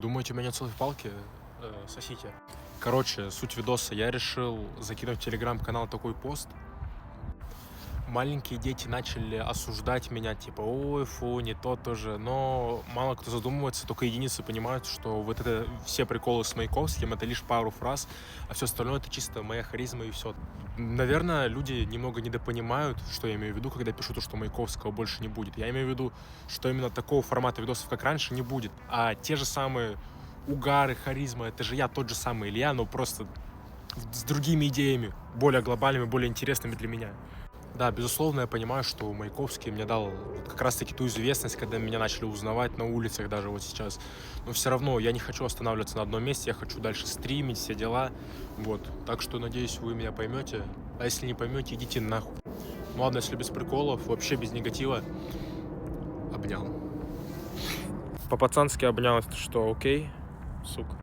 Думаете, у меня нет целой палки? Сосите. Короче, суть видоса. Я решил закинуть в телеграм-канал такой пост. Маленькие дети начали осуждать меня, типа, ой, фу, не то тоже. Но мало кто задумывается, только единицы понимают, что вот это все приколы с Маяковским — это лишь пару фраз, а все остальное — это чисто моя харизма и все. Наверное, люди немного недопонимают, что я имею в виду, когда пишу то, что Маяковского больше не будет. Я имею в виду, что именно такого формата видосов, как раньше, не будет. А те же самые угары, харизма — это же я, тот же самый Илья, но просто с другими идеями, более глобальными, более интересными для меня. Да, безусловно, я понимаю, что Маяковский мне дал вот как раз-таки ту известность, когда меня начали узнавать на улицах даже вот сейчас. Но все равно я не хочу останавливаться на одном месте, я хочу дальше стримить, все дела. Вот, так что, надеюсь, вы меня поймете. А если не поймете, идите нахуй. Ну ладно, если без приколов, вообще без негатива. Обнял. По-пацански обнял, что окей, сука.